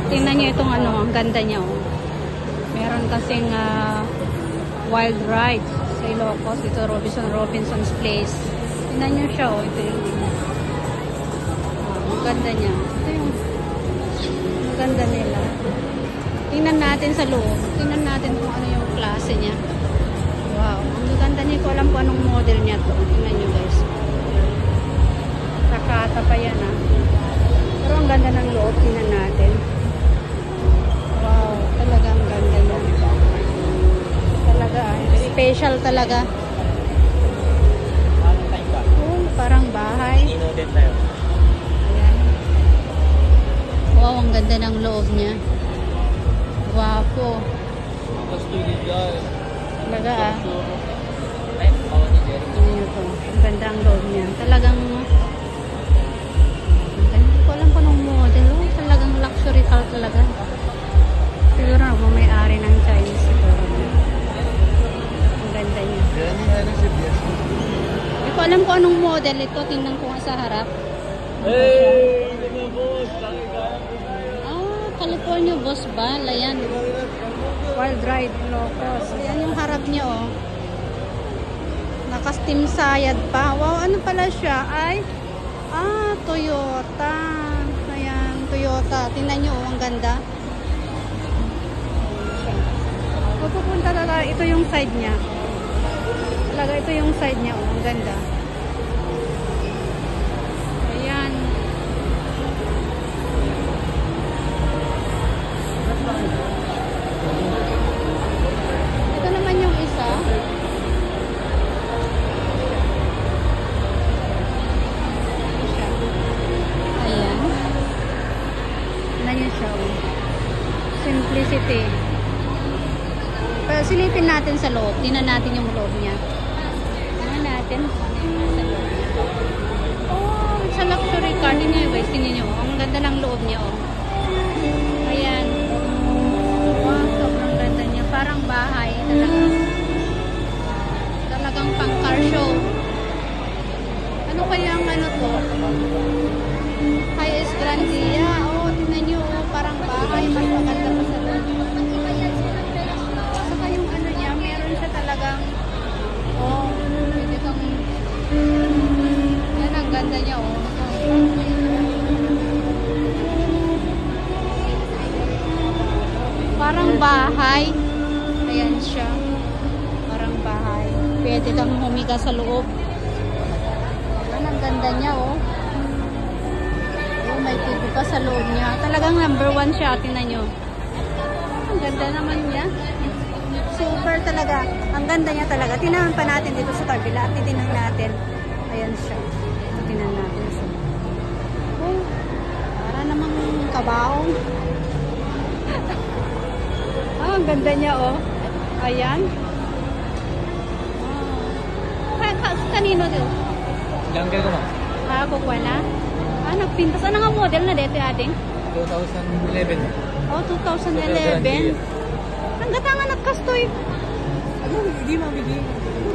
Tingnan nyo itong ano, ang ganda niya. Oh. Meron kasing wild ride sa Ilocos. Ito Robinson's Place. Tingnan nyo siya. Oh. Ito yung ang ganda niya. Ito yung ang ganda nila. Tingnan natin sa loob. Tingnan natin kung ano yung klase niya. Wow. Ang ganda niya. Ko alam kung anong model niya to. Tingnan nyo guys. Takata pa yan ah. Pero ang ganda ng loob. Tingnan natin. Wow. Talagang ganda niya. Talaga ah. Special talaga. Parang bahay. Ayan. Wow. Ang ganda ng loob niya. Wapo. Talaga ah. Ano to? Ang ganda ang loob niya. Talagang hindi ko alam kung anong model. Oh, talagang luxury car talaga. Siguro ako may-ari ng Chinese siguro. Ang ganda niya. Hindi ko alam kung anong model ito. Tingnan ko nga sa harap. California Boss ba? Ayan. Wild Ride Ilocos. Ayan yung harap niya oh. Naka-steam sayad pa. Wow, ano pala siya? Ay, Toyota. Ayan, Toyota. Tingnan nyo oh, ang ganda. Pupunta talaga, ito yung side niya. Talaga, ito yung side niya oh, ang ganda. Ayan. Ito naman yung isa. Ayan. Ano yun siya? Simplicity. Pero silipin natin sa loob. Tingnan natin yung loob niya. Tingnan natin sa loob niya. Oh, it's a luxury car. Tingnan nyo guys. Tingnan nyo. Ang ganda ng loob niya oh. Ayan. Wow, sobrang ganda niya. Parang bahay. Talagang pang car show. Ano kaya ang ano to? Highest Grandia. Oh, tingnan nyo. Oh, parang bahay. Mas maganda pa sa loob. Saka yung ano niya, meron siya talagang oh, pwede kang yan ang ganda niya oh. Parang bahay. Ayan siya. Parang bahay. Pwede kang humiga sa loob. Ayan, ang ganda niya, oh. Oh, may TV pa sa loob niya. Talagang number 1 siya. Tingnan nyo. Ang ganda naman niya. Super talaga. Ang ganda niya talaga. Tinahan pa natin dito sa kabila. At titinan natin. Ayan siya. Titinan natin siya. Oh, para namang kabaong. Ang ganda niya, oh. Ayan. Kanino to? Jungle ko, ma'am. Kukuha na? Nagpintas. Ano nga model na dito, ating? 2011. Oh, 2011. Ang gata nga nagkastoy. Ano, hindi, ma'am, hindi.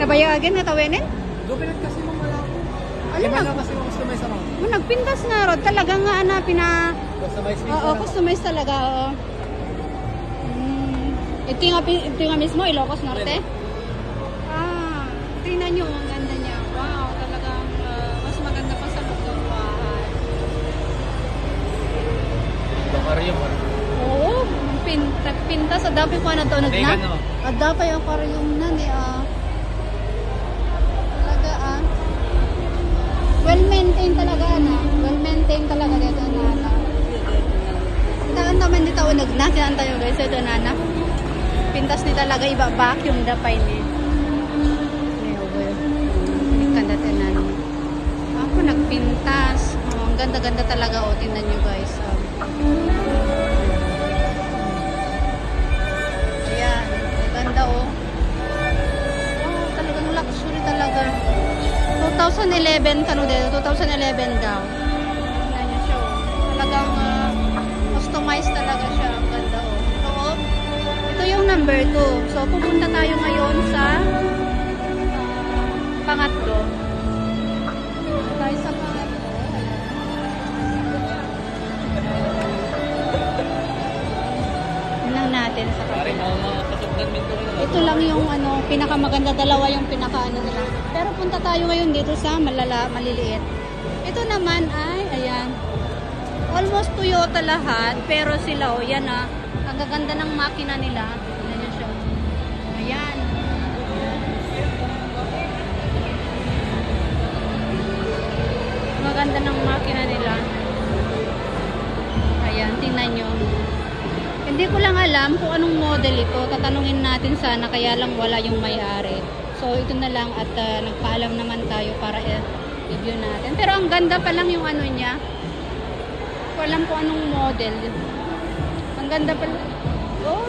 Nabayagin nga tawenin? Dopinet kasi, ma'am, wala ko. Alam na kasi ma'am, customize ako. Nagpintas nga, Rod. Talagang nga, Customize mismo. Oo, customize talaga, oo. Ito yung mismo, Ilocos Norte? Tingnan nyo, ang ganda niya. Wow, talagang mas maganda pa sa loob ng bahay. Aquarium. Oo, pintas. Adapi ko na ito, nagna? Adapi yung aquarium na, talaga, well-maintained talaga, well-maintained talaga dito, nana. Taan naman dito, nagna, kinaan tayo guys, ito, nana. Pintas ni talaga iba vacuum dapay ni. Ako nagpintas. Oh, ang ganda-ganda talaga oh, tingnan niyo guys. Ayan, ganda oh. Oh, talagang luxury talaga. 2011 kano dito, 2011 daw. Tingnan niyo siya oh. Talagang customized talaga siya. Ang ganda oh. Loob. Ito yung number 2. So, pupunta tayo ngayon sa pangatlo. Tayo sa pangatlo. natin sa Pare, kabila. makakasugdan min ko na. Ito lang yung ano, pinakamaganda, dalawa yung pinaka-ano nila. Pero punta tayo ngayon dito sa maliliit. Ito naman ay, ayan. Almost Toyota lahat, pero sila, oh, yan ah. Ang gaganda ng makina nila. Ayan yun siya. Ayan. Maganda ng makina nila. Ayan, tingnan nyo. Hindi ko lang alam kung anong model ito. Tatanungin natin sana, kaya lang wala yung may-ari. So, ito na lang at nagpaalam naman tayo para i-review natin. Pero ang ganda pa lang yung ano niya. Hindi ko alam kung anong model. Ang ganda pa lang. Oh,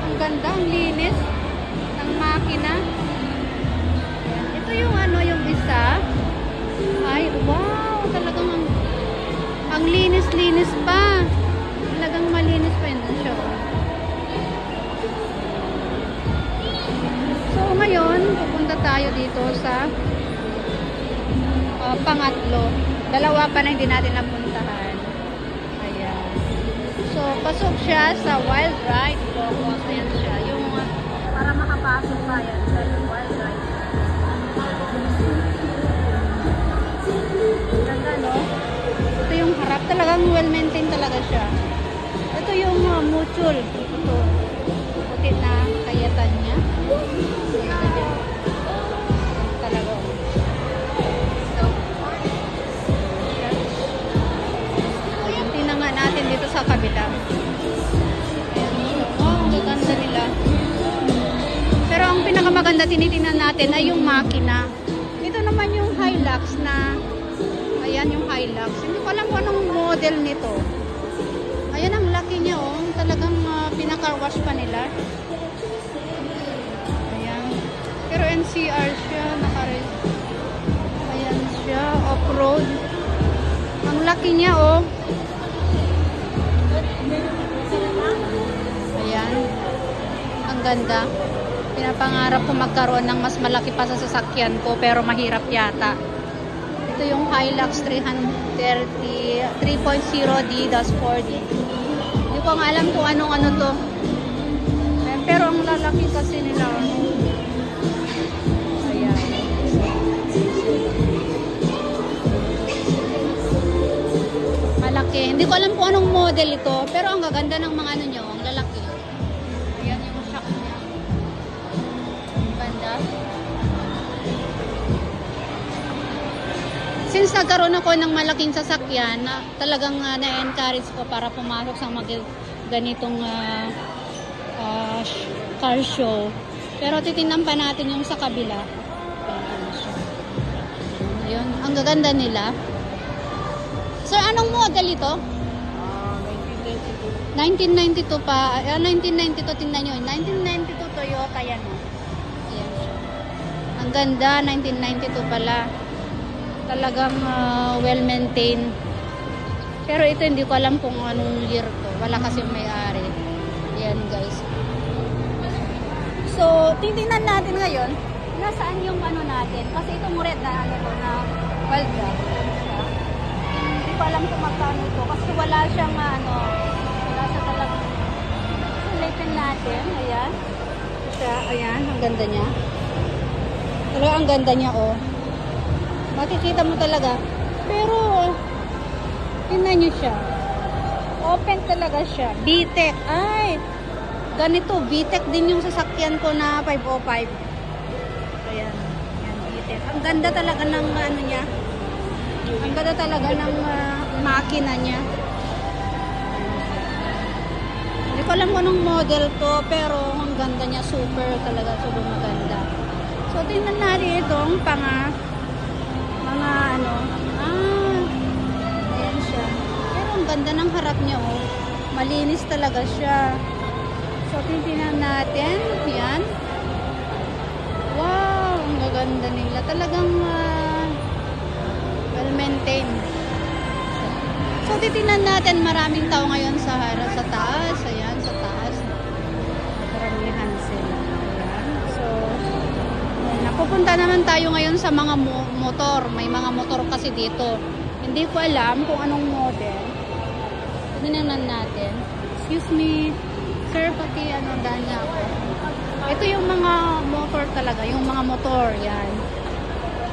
ang ganda, ang linis ng makina. Ito yung ano, yung isa. Ay, wow! Talagang ang linis-linis pa. Talagang malinis pa yun siya. So, ngayon, pupunta tayo dito sa pangatlo. Dalawa pa na hindi natin napuntahan. Ayan. So, pasok siya sa Wild Ride Focus. Ayan siya. Yung para makapasok pa yan sa Wild Ride. Ganda, no? Ito yung harap. Talagang well-maintained talaga siya. Ito yung mutual. Ito. Puti na kayatan niya. Talaga. Ayan, tingnan nga natin dito sa kabila. Ayan. Oh, ang gaganda nila. Pero ang pinakamaganda tinitingnan natin ay yung makina. Ito naman yung Hilux na ayan yung Hilux. Hindi ko alam kung anong model nito. Ayan ang laki niya, oh. Talagang pinaka-wash pa nila. Ayan. Pero NCR siya. Ayan siya. Off-road. Ang laki niya, oh. Ayan. Ang ganda. Pinapangarap ko magkaroon ng mas malaki pa sa sasakyan ko, pero mahirap yata. Ito yung Hilux 3.0D-4D. Hindi ko nga alam kung anong ano to. Pero ang lalaki kasi nila. Ayan. Malaki. Hindi ko alam kung anong model ito. Pero ang gaganda ng mga ano nyo. Ang lalaki. Ayan yung shock niya. Ang ganda. Since nagkaroon ako ng malaking sasakyan, talagang na-encourage ko para pumasok sa ganitong car show. Pero titingnan pa natin yung sa kabila. Ayun, ang gaganda nila. Sir, anong model ito? 1992 pa. 1992, tingnan nyo. 1992 Toyota yan. Ayan siya. Ang ganda, 1992 pala. Talagang well-maintained. Pero ito hindi ko alam kung anong year to. Wala kasi may-ari. Yan guys. So, titingnan natin ngayon nasaan yung ano natin. Kasi itong red na ano to na wild drive. Hindi ko alam kung magkano ito. Kasi wala siyang ano, wala siya talagang. Sulitin natin. Ayan. Siya, ayan. Ang ganda niya. Pero ang ganda niya, oh. Makikita mo talaga. Pero, tingnan nyo siya. Open talaga siya. VTEC. Ay, ganito. VTEC din yung sasakyan ko na 505. Ayan. Ayan, VTEC. Ang ganda talaga ng ano niya. Ang ganda talaga ng makina niya. Hindi ko alam kung anong model to, pero ang ganda niya. Super talaga. Super maganda. So, tingnan natin itong mga ano, ayan siya. Pero ang ganda ng harap niya, oh. Malinis talaga siya. So, titingnan natin. Yan. Wow, ang gaganda nila. Talagang well-maintained. So, titingnan natin. Maraming tao ngayon sa taas. Ayan, sa taas. Karamihan sila. Ayan. So, napupunta naman tayo ngayon sa mga motor. May mga motor kasi dito. Hindi ko alam kung anong model. Tingnan natin. Excuse me. Sir, pati ano, daan niya ako. Ito yung mga motor talaga, yung mga motor, yan.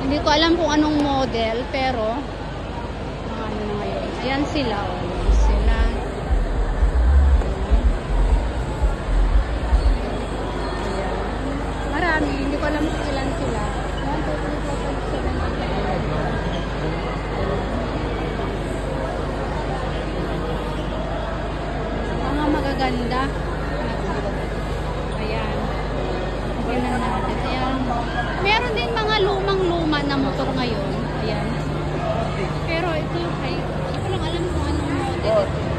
Hindi ko alam kung anong model, pero mga ano na ngayon. Ayan sila, oh. Ayan sila. Ayan. Marami, hindi ko alam kung ilan sila. 1, 2, 3, 4, 5, 6, 7, 8. Mga magaganda. Ayan. Tingnan natin. Ayan. Meron din mga lumang-luma na motor ngayon. Ayan. Pero ito, ay, hindi ko lang alam kung anong model ito.